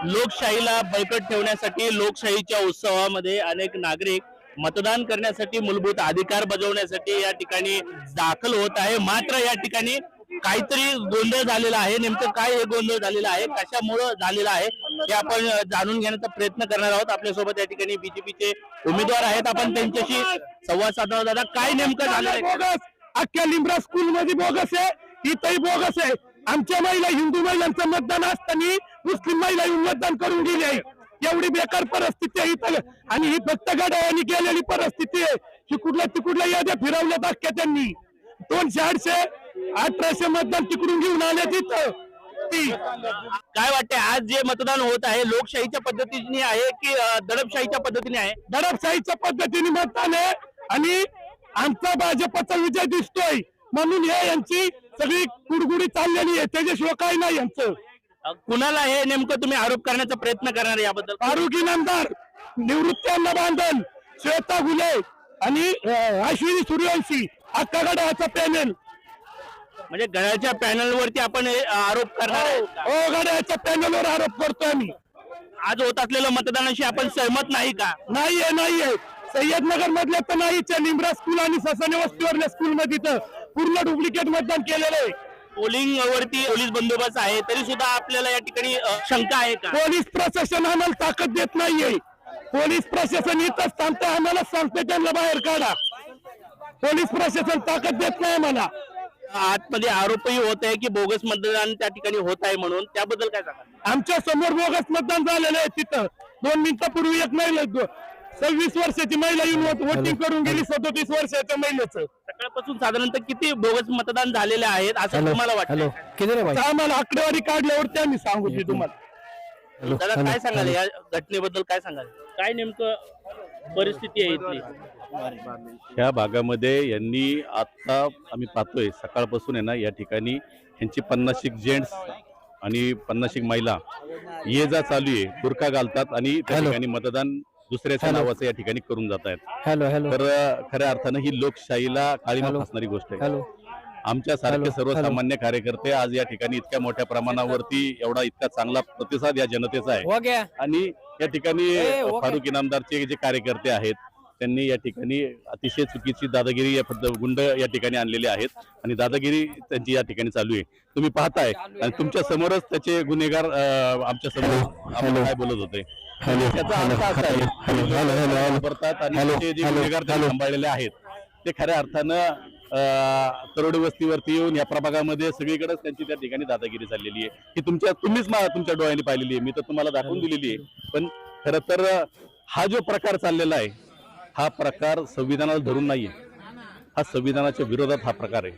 लोकशाहीला बळकट ठेवण्यासाठी लोकशाहीच्या उत्सवामध्ये अनेक नागरिक मतदान करण्यासाठी मूलभूत अधिकार बजावण्यासाठी या ठिकाणी दाखल होत आहे। मात्र या ठिकाणी काहीतरी गोंधळ झालेला आहे। नेमकं काय हे गोंधळ झालेला आहे, कशामुळे झालेला आहे हे आपण जाणून घेण्याचा प्रयत्न करणार आहोत। आपल्यासोबत या ठिकाणी बीजेपीचे उमेदवार आहेत, आपण त्यांच्याशी संवाद साधणार। दादा, काय नेमकं झालं आहे? अख्ख्या लिंबरा स्कूल मध्ये बोगस आहे, इथंही बोगस आहे। आमच्या महिला हिंदू महिलांचं मतदान असताना मुस्लिम महिला येऊन मतदान करून गेली आहे। एवढी बेकार परिस्थिती आहे इथं, आणि ही फक्त गडावानी गेलेली परिस्थिती आहे। तिकडल्या तिकडल्या याद्या फिरवल्यात अख्ख्या त्यांनी। 200 1800 मतदान तिकडून घेऊन आले तिथं। काय वाटते आज जे मतदान होत आहे लोकशाहीच्या पद्धतीने आहे की दडपशाहीच्या पद्धतीने आहे? दडपशाहीच्या पद्धतीने मतदान आहे, आणि आमचा भाजपचा विजय दिसतोय म्हणून हे यांची सगळी कुडगुडी चाललेली आहे, त्याच्याशिवाय काही नाही यांचं। कुणाला हे नेमकं तुम्ही आरोप करण्याचा प्रयत्न करणार याबद्दल? फारुख इनामदार, निवृत्ती अण्णा बांधल, श्वेता घुले आणि अश्विनी सूर्यवंशी, अख्खा गडाचा पॅनल। म्हणजे गडाच्या पॅनल वरती आपण आरोप करणार आहे? हो, गडाच्या पॅनलवर आरोप करतोय आम्ही। आज होत असलेल्या मतदानाशी आपण सहमत नाही का? नाहीये सय्यदनगर मधल्या तर नाहीच, लिंबरा स्कूल आणि ससाने वस्तीवरल्या स्कूल मध्ये तर पूर्ण डुप्लिकेट मतदान केलेलं आहे। पोलिंग वरती पोलीस बंदोबस्त आहे, तरी सुद्धा आपल्याला या ठिकाणी शंका आहे का? पोलीस प्रशासन आम्हाला ताकद देत नाहीये। पोलीस प्रशासन इथंच थांबते, आम्हाला सांगते त्यांना बाहेर काढा। पोलीस प्रशासन ताकद देत नाही आम्हाला। आतमध्ये आरोपही होत आहे की बोगस मतदान त्या ठिकाणी होत आहे म्हणून, त्याबद्दल काय सांगा? आमच्या समोर बोगस मतदान झालेलं आहे तिथं। 2 मिनिटापूर्वी एक महिला 26 वर्षाची महिला येऊन वोटिंग करून गेली, 37 वर्षाच्या महिलेचं। सकाळपासून साधारणतः किती बोगस मतदान झालेले आहेत असं तुम्हाला वाटतं? आम्हाला आकडेवारी काढल्यावरती आम्ही सांगू की तुम्हाला। दादा, काय सांगाल या घटनेबद्दल? काय सांगाल, काय नेमकं परिस्थिती आहे इथली? ह्या भागामध्ये यांनी आता आम्ही पाहतोय सकाळपासून आहे ना, या ठिकाणी यांची 50 जेंट्स आणि 50 महिला ये जा चालू आहे, बुरका घालतात आणि त्या ठिकाणी मतदान दुसऱ्याच्या नावाचं या ठिकाणी करून जात आहेत। तर खऱ्या अर्थानं ही लोकशाहीला काळीमा फासणारी गोष्ट आहे। आमच्या सारखे सर्वसामान्य कार्यकर्ते आज या ठिकाणी इतक्या मोठ्या प्रमाणावरती इतका चांगला प्रतिसाद या जनतेचा आहे, आणि या ठिकाणी फारुख इनामदारचे जे कार्यकर्ते आहेत त्यांनी या ठिकाणी अतिशय चुकीची दादागिरी गुंड या ठिकाणी आणलेले आहेत, आणि दादागिरी त्यांची या ठिकाणी चालू आहे। तुम्ही पाहताय, आणि तुमच्या समोरच त्याचे गुन्हेगार आमच्या समोर आपण काय बोलत होते, त्याचा अर्थ असा आहे करतात, आणि जे गुन्हेगार त्यांनी सांभाळलेले आहेत ते खऱ्या अर्थानं तरोडी वस्तीवरती येऊन या प्रभागामध्ये सगळीकडेच त्यांची त्या ठिकाणी दादागिरी चाललेली आहे, की तुम्हीच तुमच्या डोळ्यांनी पाहिलेली आहे। मी तर तुम्हाला दाखवून दिलेली आहे, पण खरं तर हा जो प्रकार चाललेला आहे हा प्रकार संविधानाला धरून नाहीये, हा संविधानाच्या विरोधात हा प्रकार आहे।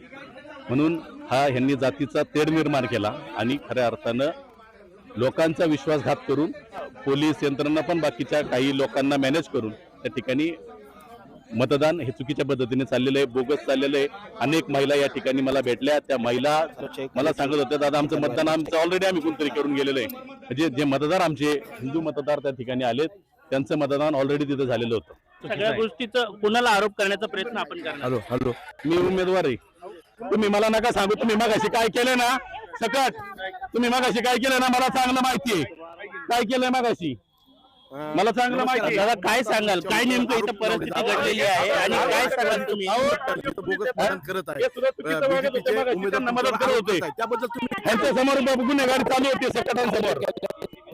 म्हणून ह्यांनी जातीचा तेढ निर्माण केला, आणि खऱ्या अर्थानं लोकांचा विश्वासघात करून पोलीस यंत्रणा पण बाकीच्या काही लोकांना मॅनेज करून त्या ठिकाणी मतदान हे चुकीच्या पद्धतीने चाललेलं आहे, बोगस चाललेलं आहे। अनेक महिला या ठिकाणी मला भेटल्या, त्या महिला मला सांगत होत्या, दादा आमचं मतदान ऑलरेडी आम्ही कोणतरी करून गेलेलं आहे। म्हणजे जे मतदार आमचे हिंदू मतदार त्या ठिकाणी आलेत त्यांचं मतदान ऑलरेडी तिथं झालेलं होतं। सगळ्या गोष्टीचा कुणाला आरोप करण्याचा प्रयत्न आपण करणार? हॅलो, मी उमेदवार आहे, तुम्ही मला नका सांगू तुम्ही मगाशी काय केलं ना। सकट तुम्ही मगाशी काय केलं ना, मला चांगलं माहिती आहे काय केलंय मगाशी, मला चांगलं माहिती आहे। दादा, काय सांगाल, काय नेमकं इथं परिस्थिती घडलेली आहे आणि काय सांगाल तुम्ही? मदत करत होते त्याबद्दल त्यांच्या समोर गुन्हेगारी चालू होती, सकटांसमोर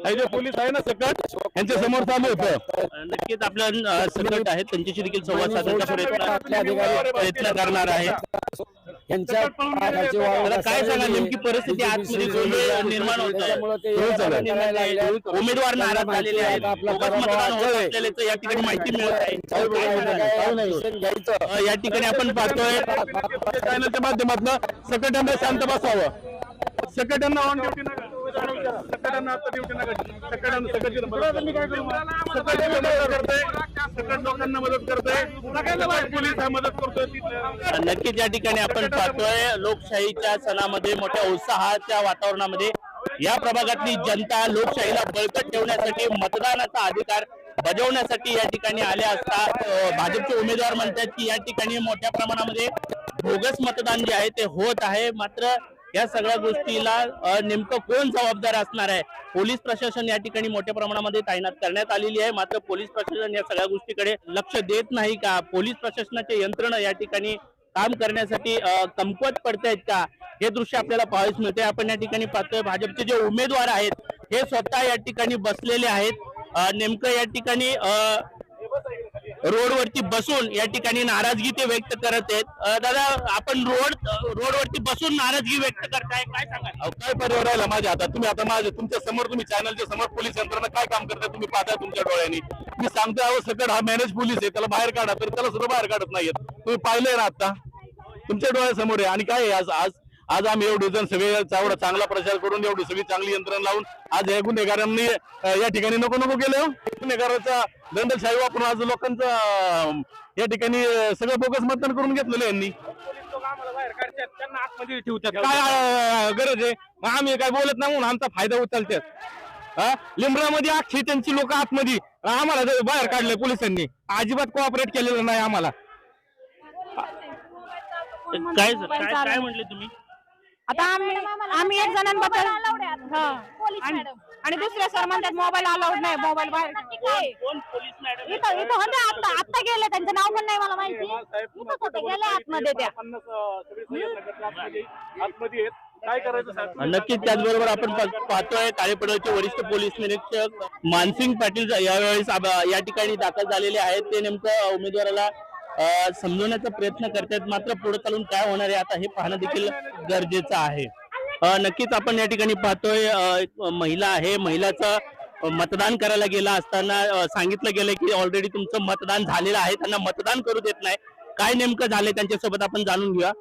जे पोलीस आहे ना सकट यांच्या समोर चालू होतं। नक्कीच आपल्या सकट आहेत, त्यांच्याशी देखील संवाद साधण्याचा प्रयत्न करणार आहे। काय सांगा नेमकी परिस्थिती आतमध्ये गोंधळ निर्माण होत आहे, उमेदवार नाराज झालेले आहेत, मतदान होत असलेल्याचं या ठिकाणी माहिती मिळत आहे। या ठिकाणी आपण पाहतोय चॅनलच्या माध्यमातून सकट यांना शांत बसावं, सकट यांना ऑन ड्युटी नका, सकट यांना आता ड्युटी नका, सकट लोकांना मदत करतोय, पोलीस मदत करतोय। नक्कीच या ठिकाणी आपण पाहतोय लोकशाहीच्या सणामध्ये मोठ्या उत्साहाच्या वातावरणामध्ये या प्रभागातली जनता लोकशाहीला बळकट ठेवण्यासाठी मतदानाचा अधिकार बजावण्यासाठी या ठिकाणी आले असता भाजपचे उमेदवार म्हणतात की या ठिकाणी मोठ्या प्रमाणामध्ये बोगस मतदान जे आहे ते होत आहे. मात्र या सगळ्या गोष्टीला नेमकं कोण जबाबदार असणार आहे? पोलीस प्रशासन या ठिकाणी मोठ्या प्रमाणामध्ये तैनात करण्यात आलेली आहे. मात्र पोलीस प्रशासन या सगळ्या गोष्टीकडे लक्ष देत नाही का? पोलीस प्रशासनाचे यंत्रणा या ठिकाणी काम करण्यासाठी कमकुवत पडतायत का? हे दृश्य आपल्याला पाहायला मिळते. आपण या ठिकाणी पाहतोय भाजपचे जे उमेदवार आहेत हे स्वतः या ठिकाणी बसलेले आहेत. नेमकं या ठिकाणी रोडवरती बसून या ठिकाणी नाराजगी ते व्यक्त करत आहेत. दादा, आपण रोडवरती बसून नाराजगी व्यक्त करताय, काय सांगाल? काय पर्याय राहिला माझ्या हातात? तुम्ही आता माझ्या तुमच्या समोर, तुम्ही चॅनलच्या समोर पोलीस यंत्रणा काय काम करताय तुम्ही पाहताय तुमच्या डोळ्यांनी. मी सांगतोय अहो सकट हा मॅनेज पोलीस आहे, त्याला बाहेर काढा, तर त्याला सुद्धा बाहेर काढत नाहीयेत. तुम्ही पाहिलंय ना आता तुमच्या डोळ्यासमोर आहे. आणि काय आहे आज आम्ही एवढे जण सगळे एवढा चांगला प्रचार करून एवढी सगळी चांगली यंत्रणा लावून आज या गुन्हेगारांनी या ठिकाणी नको केलं. गुन्हेगाराचा दंडशाही वापरून आज लोकांचं या ठिकाणी सगळं बोगस मतदान करून घेतलेलं यांनी. काय गरज आहे? आम्ही काय बोलत नाही म्हणून आमचा फायदा उचलतात. लिंबरामध्ये अख्खी त्यांची लोक आतमध्ये, आम्हाला बाहेर काढले पोलिसांनी. अजिबात कोऑपरेट केलेलं नाही आम्हाला. काय काय म्हटले तुम्ही? आता आम्ही एक जणांबद्दल आणि दुसऱ्या सर म्हणतात मोबाईल अलाउड नाही, मोबाईल बाहेर. कोण पोलीस मॅडम? इथं होते आता गेले, त्यांचं नाव पण नाही मला माहिती. इथंच होते, गेले आतमध्ये त्या. काय करायचं? नक्कीच. त्याचबरोबर आपण पाहतोय काळेपडवळचे वरिष्ठ पोलीस निरीक्षक मानसिंग पाटील यावेळेस या ठिकाणी दाखल झालेले आहेत. ते नेमकं उमेदवाराला समजवण्याचा प्रयत्न करतात. मात्र पुढे चालून काय होणार आहे आता हे पाहणं देखील गरजेचं आहे. नक्कीच आपण या ठिकाणी पाहतोय महिला आहे. महिलाचं मतदान करायला गेला असताना सांगितलं गेलं की ऑलरेडी तुमचं मतदान झालेलं आहे, त्यांना मतदान करू देत नाही. काय नेमकं झालंय त्यांच्यासोबत आपण जाणून घेऊया.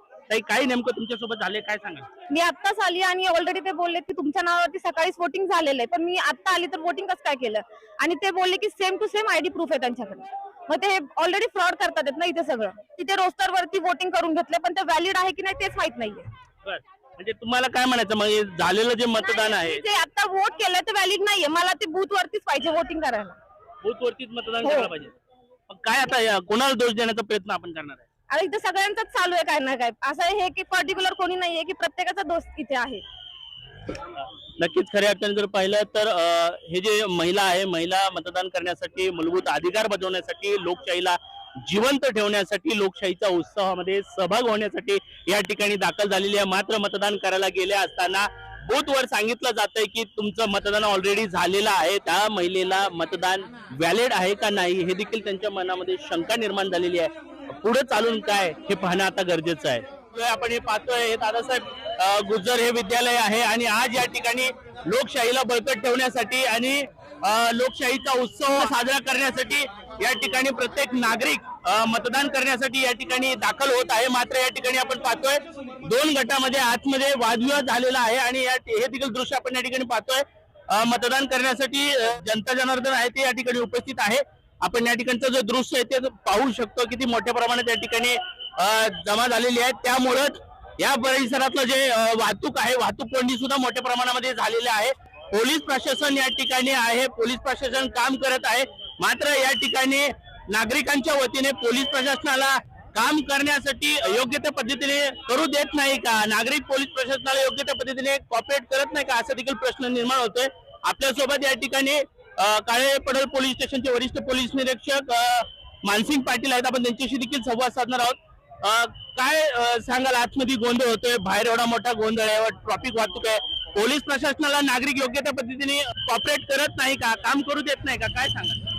काय नेमकं तुमच्यासोबत झाले, काय सांगा? मी आत्ताच आली आणि ऑलरेडी ते बोलले की तुमच्या नावावरती सकाळीच वोटिंग झालेलं आहे, पण मी आत्ता आली तर वोटिंग कसं काय केलं? आणि ते बोलले की same to same ID proof आहे त्यांच्याकडे. मग ते ऑलरेडी फ्रॉड करतात ना इथे सगळं. तिथे रोस्टर वरती वोटिंग करून घेतले, पण ते व्हॅलिड आहे की नाही तेच माहित नाहीये. म्हणजे तुम्हाला काय म्हणायचं मग झालेलं जे मतदान आहे जे आता वोट केलं ते व्हॅलिड नाहीये. मला ते बूथ वरतीच पाहिजे वोटिंग करायला. बूथ वरतीच मतदान करायला पाहिजे. काय आता कोणाला दोष देण्याचा प्रयत्न आपण करणार आहे? आणि इथे सगळ्यांचाच चालू आहे काय ना काय. असं हे की पर्टिक्युलर कोणी नाहीये की प्रत्येकाचा दोष इथे आहे. नक्कीच खऱ्या अर्थाने जर पाहिलं तर हे जे महिला आहे, महिला मतदान करण्यासाठी, मूलभूत अधिकार बजावण्यासाठी, लोकशाहीला जिवंत ठेवण्यासाठी, लोकशाहीच्या उत्सवामध्ये सहभाग होण्यासाठी या ठिकाणी दाखल झालेली आहे. मात्र मतदान करायला गेले असताना बूथवर सांगितलं जातंय की तुमचं मतदान ऑलरेडी झालेलं आहे. त्या महिलेला मतदान व्हॅलिड आहे का नाही हे देखील त्यांच्या मनामध्ये शंका निर्माण झालेली आहे. पुढे चालून काय हे पाहणं आता गरजेचं आहे. आपण हे पाहतोय हे दादासाहेब गुज्जर हे विद्यालय आहे आणि आज या ठिकाणी लोकशाहीला बळकट ठेवण्यासाठी आणि लोकशाहीचा उत्सव साजरा करण्यासाठी या ठिकाणी प्रत्येक नागरिक मतदान करण्यासाठी या ठिकाणी दाखल होत आहे. मात्र या ठिकाणी आपण पाहतोय 2 गटामध्ये आतमध्ये वादविवाद झालेला आहे आणि हे देखील दृश्य आपण या ठिकाणी पाहतोय. मतदान करण्यासाठी जनता जनार्दन आहे ते या ठिकाणी उपस्थित आहे. आपण या ठिकाणचं जे दृश्य आहे ते पाहू शकतो किती मोठ्या प्रमाणात या ठिकाणी जमा झालेली आहे. त्यामुळे या परिसरातलं जे वाहतूक आहे, वाहतूक कोंडी सुद्धा मोठ्या प्रमाणामध्ये झालेली आहे. पोलीस प्रशासन या ठिकाणी आहे, पोलीस प्रशासन काम करत आहे. मात्र या ठिकाणी नागरिकांच्या वतीने पोलीस प्रशासनाला काम करण्यासाठी योग्य त्या पद्धतीने करू देत नाही का? नागरिक पोलीस प्रशासनाला योग्य त्या पद्धतीने कॉपरेट करत नाही का? असा देखील प्रश्न निर्माण होतोय. आपल्यासोबत या ठिकाणी काळेपडळ पोलीस स्टेशनचे वरिष्ठ पोलीस निरीक्षक मानसिंग पाटील आहेत. आपण त्यांच्याशी देखील संवाद साधणार आहोत. काय सांगाल? आतमध्ये गोंधळ होतोय, बाहेर एवढा मोठा गोंधळ आहे, ट्रॉफिक वाहतूक आहे. पोलीस प्रशासनाला नागरिक योग्य त्या पद्धतीने कॉपरेट करत नाही का? काम करू देत नाही का? काय सांगाल?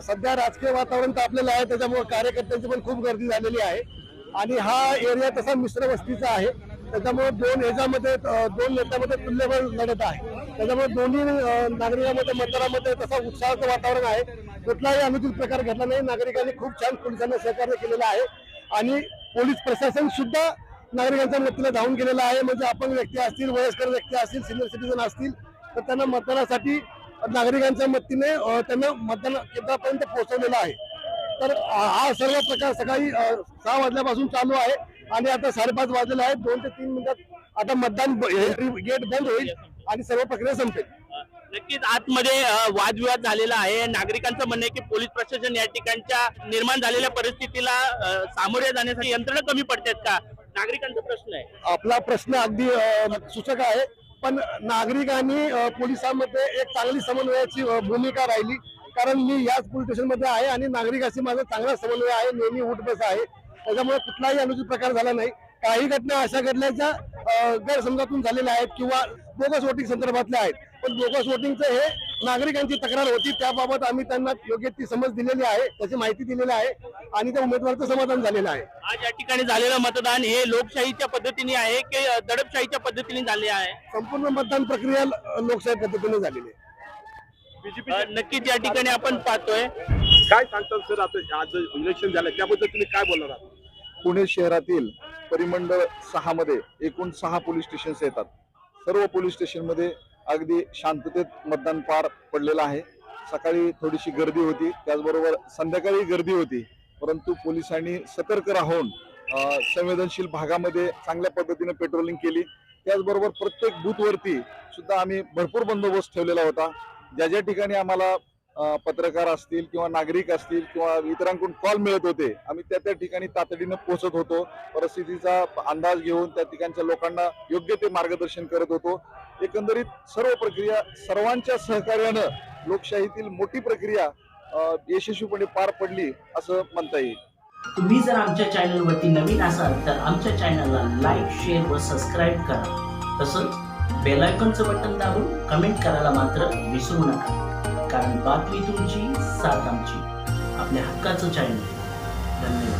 सध्या राजकीय वातावरण तापलेलं आहे, त्याच्यामुळे कार्यकर्त्यांची पण खूप गर्दी झालेली आहे आणि हा एरिया तसा मिश्र वस्तीचा आहे. त्याच्यामुळे दोन नेत्यामध्ये तुल्यबळ लढत आहे. त्याच्यामुळे दोन्ही नागरिकांमध्ये मतदारामध्ये तसा उत्साहाचं वातावरण आहे. कुठलाही अनुचित प्रकार घडला नाही. नागरिकांनी खूप छान पोलिसांना सहकार्य केलेलं आहे आणि पोलीस प्रशासन सुद्धा नागरिकांच्या मदतीला धावून गेलेलं आहे. म्हणजे अपंग व्यक्ती असतील, वयस्कर व्यक्ती असतील, सिनियर सिटीजन असतील तर त्यांना मतदानासाठी नागरिकांच्या मदतीने त्यांना मतदान केंद्रापर्यंत पोहोचवलेलं आहे. तर हा सर्व प्रकार सकाळी 6 वाजल्यापासून चालू आहे आणि आता 5:30 वाजलेले आहेत. 2 ते 3 मिनिटात आता मतदान गेट बंद होईल आणि सर्व प्रक्रिया संपेल. नक्कीच आतमध्ये वादविवाद झालेला आहे. नागरिकांचं म्हणणं आहे की पोलीस प्रशासन या ठिकाणच्या निर्माण झालेल्या परिस्थितीला सामोरे जाण्यासाठी यंत्रणा कमी पडतात का, नागरिकांचा प्रश्न आहे. आपला प्रश्न अगदी सूचक आहे, पण नागरिक आणि पोलिसांमध्ये एक चांगली समन्वयाची भूमिका राहिली. कारण मी याच पोलीस स्टेशन मध्ये आहे आणि नागरिकांशी माझा चांगला समन्वय आहे, नेहमी उठबस आहे. त्याच्यामुळे कुठलाही अनुचित प्रकार झाला नाही. काही घटना अशा घडल्याच्या गैरसमजातून झालेल्या आहेत किंवा बोगस वोटिंग संदर्भातल्या आहेत, पण बोगस वोटिंगचं हे नागरिकांची तक्रार होती, त्याबाबत आम्ही त्यांना योग्य ती समज दिलेली आहे, त्याची माहिती दिलेली आहे आणि त्या उमेदवाराचं समाधान झालेलं आहे. आज या ठिकाणी झालेलं मतदान हे लोकशाहीच्या पद्धतीने आहे की दडपशाहीच्या पद्धतीने झाले आहे. संपूर्ण मतदान प्रक्रिया लोकशाही पद्धतीने झालेली आहे. नक्कीच या ठिकाणी आपण पाहतोय. काय सांगतात सर, आता आज इलेक्शन झालं त्याबद्दल तुम्ही काय बोलणार आहात? पुणे शहरातील परिमंडळ 6 मध्ये एकूण 6 पोलीस स्टेशन्स येतात. सर्व पोलीस स्टेशन मध्ये अगदी शांततेत मतदान पार पडलेलं आहे. सकाळी थोडीशी गर्दी होती, त्याचबरोबर संध्याकाळी गर्दी होती, परंतु पोलिसांनी सतर्क राहून संवेदनशील भागामध्ये चांगल्या पद्धतीने पेट्रोलिंग केली. त्याचबरोबर प्रत्येक बूथवरती सुद्धा आम्ही भरपूर बंदोबस्त ठेवलेला होता. ज्या ज्या ठिकाणी आम्हाला पत्रकार असतील किंवा नागरिक असतील किंवा इतरांकडून कॉल मिळत होते, आम्ही त्या ठिकाणी तातडीने पोहोचत होतो. परिस्थितीचा अंदाज घेऊन त्या ठिकाणच्या लोकांना योग्य ते मार्गदर्शन करत होतो. एकंदरीत सर्व प्रक्रिया सर्वांच्या सहकार्यानं लोकशाहीतील मोठी प्रक्रिया यशस्वीपणे पार पडली असं म्हणता येईल. तुम्ही जर आमच्या चॅनलवरती नवीन असाल तर आमच्या चॅनलला लाईक, शेअर व सबस्क्राईब करा. तसंच बेल आयकॉनचं बटन दाबून कमेंट करायला मात्र विसरू नका, कारण बातमी तुमची, साथ आमची. आपल्या हक्काचं चॅनल. धन्यवाद.